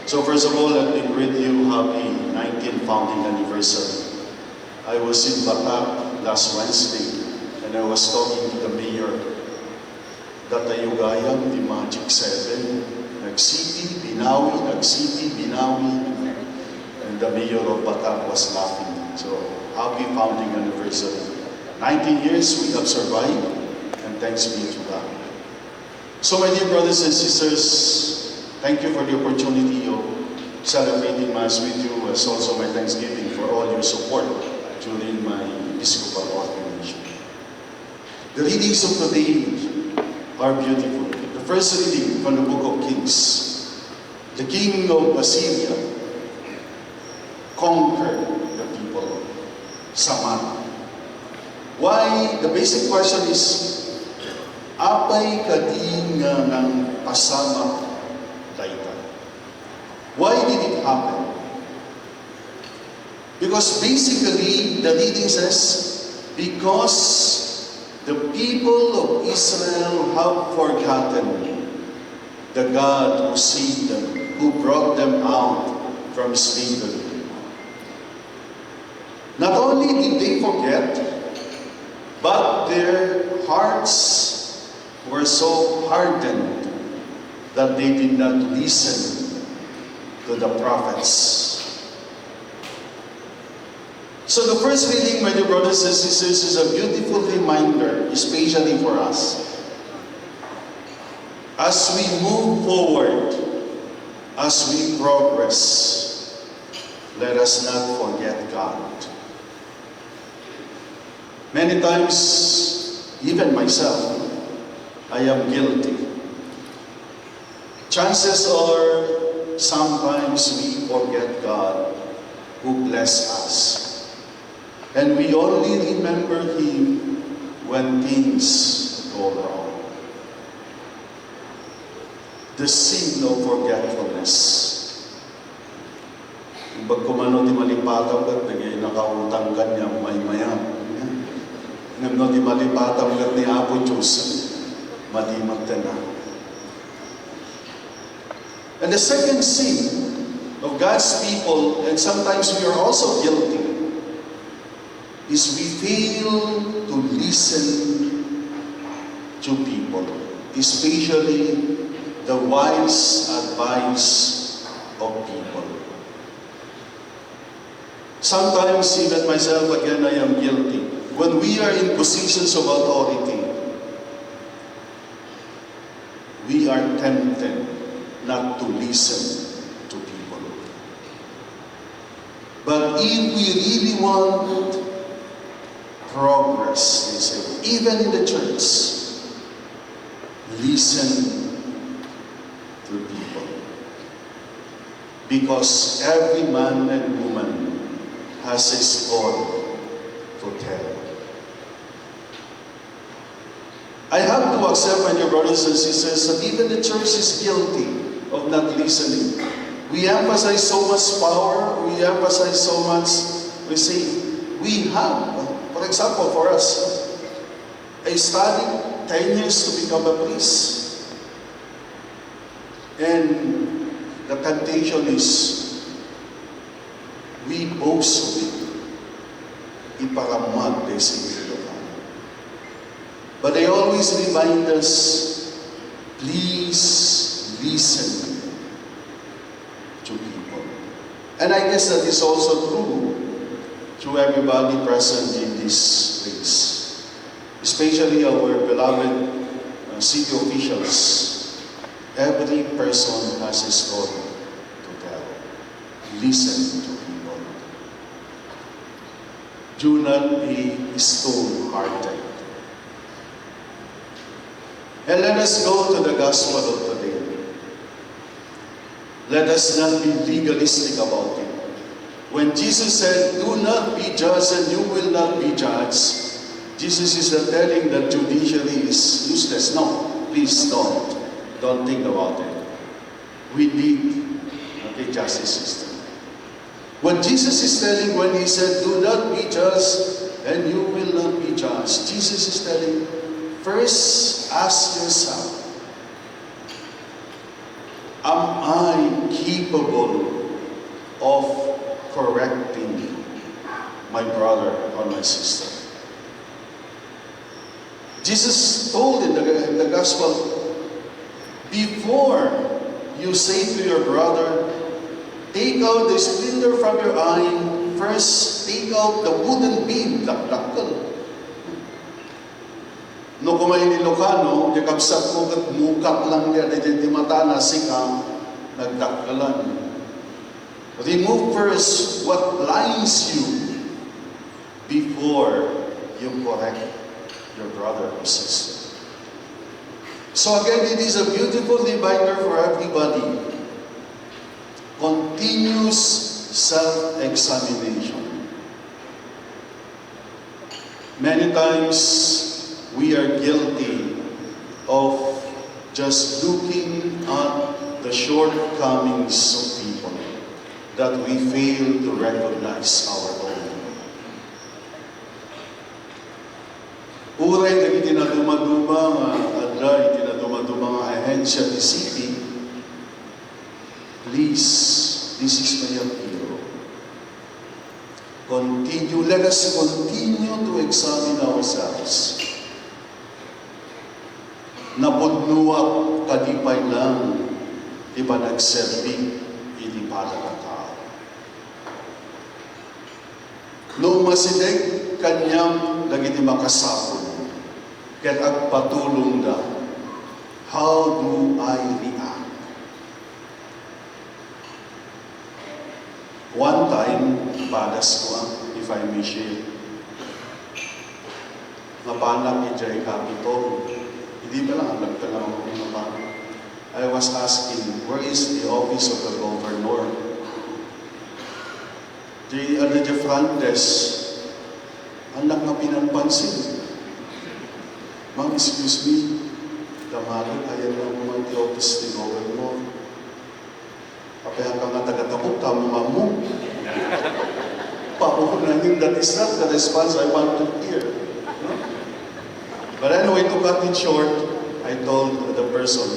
So first of all, let me greet you happy 19th founding anniversary. I was in Batak last Wednesday and I was talking to the mayor that Ayugayam, the Magic 7, nag-city, Binawi, nag-city, Binawi, and the mayor of Batak was laughing. So happy founding anniversary. 19 years we have survived, and thanks be to God. So my dear brothers and sisters, thank you for the opportunity of celebrating Mass with you, as also my thanksgiving for all your support during my Episcopal ordination. The readings of today are beautiful. The first reading from the book of Kings. The king of Assyria conquered the people of Samaria. Why? The basic question is, apay kadi nga ng pasama dayta? Why did it happen? Because basically, the reading says, because the people of Israel have forgotten the God who saved them, who brought them out from slavery. Not only did they forget, but their hearts were so hardened that they did not listen to the prophets. So the first reading, my dear brothers and sisters, is a beautiful reminder, especially for us. As we move forward, as we progress, let us not forget God. Many times, even myself, I am guilty. Chances are, sometimes we forget God who blessed us. And we only remember Him when things go wrong. The sin of forgetfulness. Pag kumano di malipataw ka, tagay nakautang ka niya, may-mayam. Ngano di malipataw ka ni Apo Diyos, malimat ka na. And the second sin of God's people, and sometimes we are also guilty, is we fail to listen to people, especially the wise advice of people. Sometimes, even myself, again, I am guilty. When we are in positions of authority, we are tempted not to listen to people. But if we really want progress, they say, even in the church, listen to people. Because every man and woman has a story to tell. I have to accept, my dear brothers and sisters, that even the church is guilty of not listening. We emphasize so much power, we emphasize so much, we say, we have, for example, for us, I studied 10 years to become a priest. And the temptation is, we boast of it. Iparamag de siguro. But they always remind us, please listen to people. And I guess that is also true to everybody present in this place, especially our beloved city officials. Every person has a story to tell. Listen to people. Do not be stone-hearted. And let us go to the gospel of today. Let us not be legalistic about it. When Jesus said, do not be judged and you will not be judged, Jesus is not telling that judiciary is useless. No, please don't. Don't think about it. We need a justice system. What Jesus is telling when He said, do not be judged and you will not be judged, Jesus is telling, first ask yourself, am I capable correcting my brother or my sister. Jesus told in the gospel, before you say to your brother, take out the splinter from your eye, first take out the wooden beam, dakdakkel. No kumain ni Ilocano, yakapsat mo kat mukat lang niya, di mata na sika, nagdakkalan. Remove first what lines you before you correct your brother or sister. So again, it is a beautiful reminder for everybody. Continuous self-examination. Many times, we are guilty of just looking at the shortcomings of people that we fail to recognize our own. Uray na itinaduma-duma nga itinaduma-duma nga ahensya ni city, please, this is my appeal. Let us continue to examine ourselves. Napudnuak kadipay lang, iba nagserbi, hindi pala ka tao. Noong masinig, kanyang lagi di makasapon, kaya agpatulong na, how do I react? One time, badas ko if I may share, napanak ni Jay Capitol. Hindi ba lang, nagtalang ako ng napanak. I was asking, where is the office of the governor? The front desk, anak na pinanpansin. Ma'am, excuse me, damagan, ayan lang naman the office ni governor. Kapaya ka nga taga-tapok, tama mo. Paunahin, that is not the response I want to hear. No? But anyway, to cut it short, I told the person,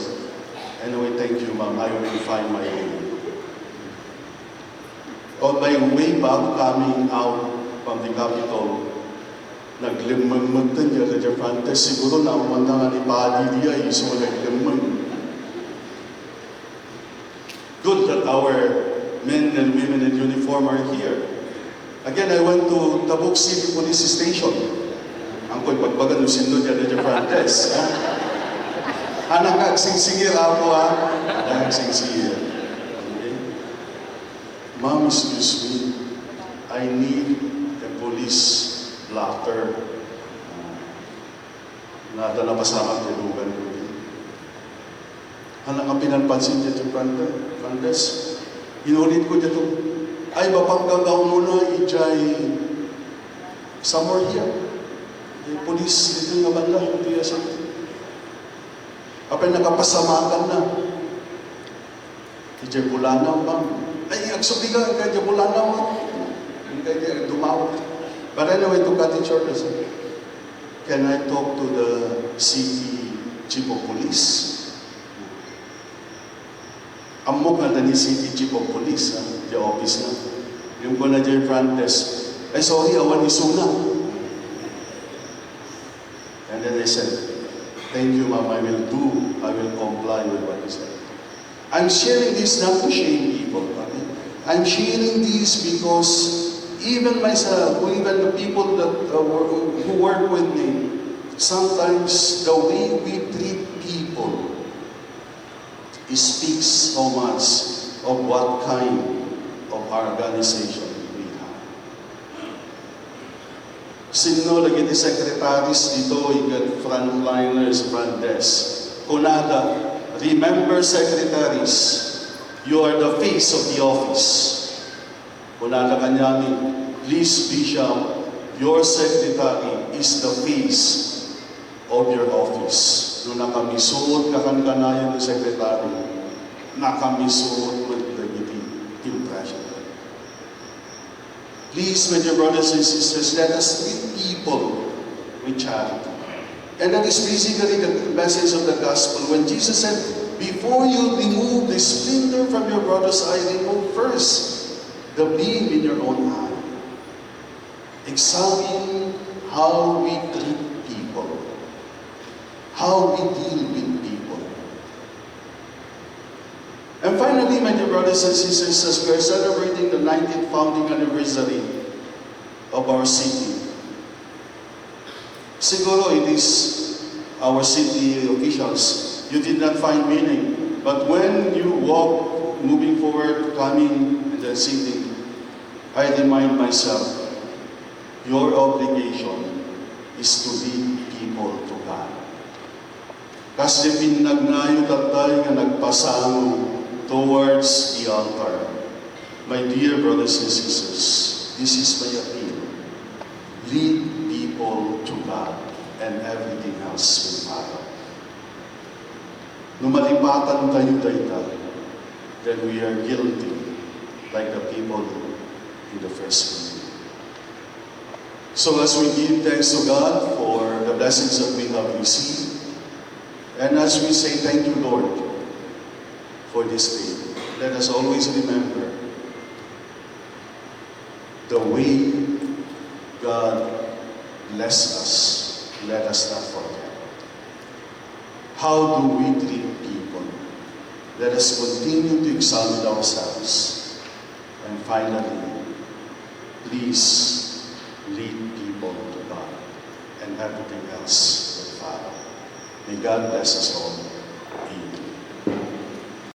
anyway, thank you, ma'am, I will find my way. On my way back, coming out from the Capitol, naglimang-magtan niya sa Japantes, siguro naman na nga ni Padi niya, so naglimang. Good that our men and women in uniform are here. Again, I went to Tabuk City Police Station. Ang ko'y pagbagan ng sindo niya na Japantes. Anak agsingsingir ako ha. Anak agsingsingir. Okay. Ma'am, excuse me. I need a police blotter. Nada na pasama tulugan ko. Anak ang pinanpansin niya Japantes. Inulit ko dito. Ay, mapanggaw muna, ijay somewhere here. Yung police dito nga banda, hindi siya. Kapag nakapasamakan na, ijay bulanaw, ma'am. Ay, agsubigan, kaya bulanaw, ma'am. Kaya dumawag. But anyway, to cut it short, can I talk to the city chief of police? Amok na ni City Chief of Police, the office na. Yung ko na dyan front desk, ay sorry, awan isuna. And then I said, thank you ma'am, I will comply with what you said. I'm sharing this not to shame people, okay? I'm sharing this because even myself, even the people that who work with me, sometimes the way we treat people, it speaks so much of what kind of organization we have. Sino lagi ni secretaries dito, yung frontliners, front desk. Kunada, remember secretaries, you are the face of the office. Kunada kanyami, please Bishop, your secretary is the face of your office. Nung nakamisuot kakan-kanayan ng secretary, nakamisuot with the impression. Please, my dear brothers and sisters, let us treat people with charity. And that is basically the message of the gospel. When Jesus said, before you remove the splinter from your brother's eye, remove first the beam in your own eye. Examine how we treat people, how we deal with people. And finally, my dear brothers and sisters, as we are celebrating the 19th founding anniversary of our city, siguro it is our city officials, you did not find meaning. But when you walk, moving forward, coming in the city, I remind myself, your obligation is to lead people to God. Kasi pinagnayo tayo nga nagpasango towards the altar. My dear brothers and sisters, this is my appeal. Lead people to God, and everything else will follow. Numalipatan tayo dayta, then we are guilty, like the people in the first place. So as we give thanks to God for the blessings that we have received, and as we say thank you, Lord, for this day, let us always remember the way God blessed us. Let us not forget. How do we treat people? Let us continue to examine ourselves. And finally, please lead people to God, and everything else will follow. May God bless us all.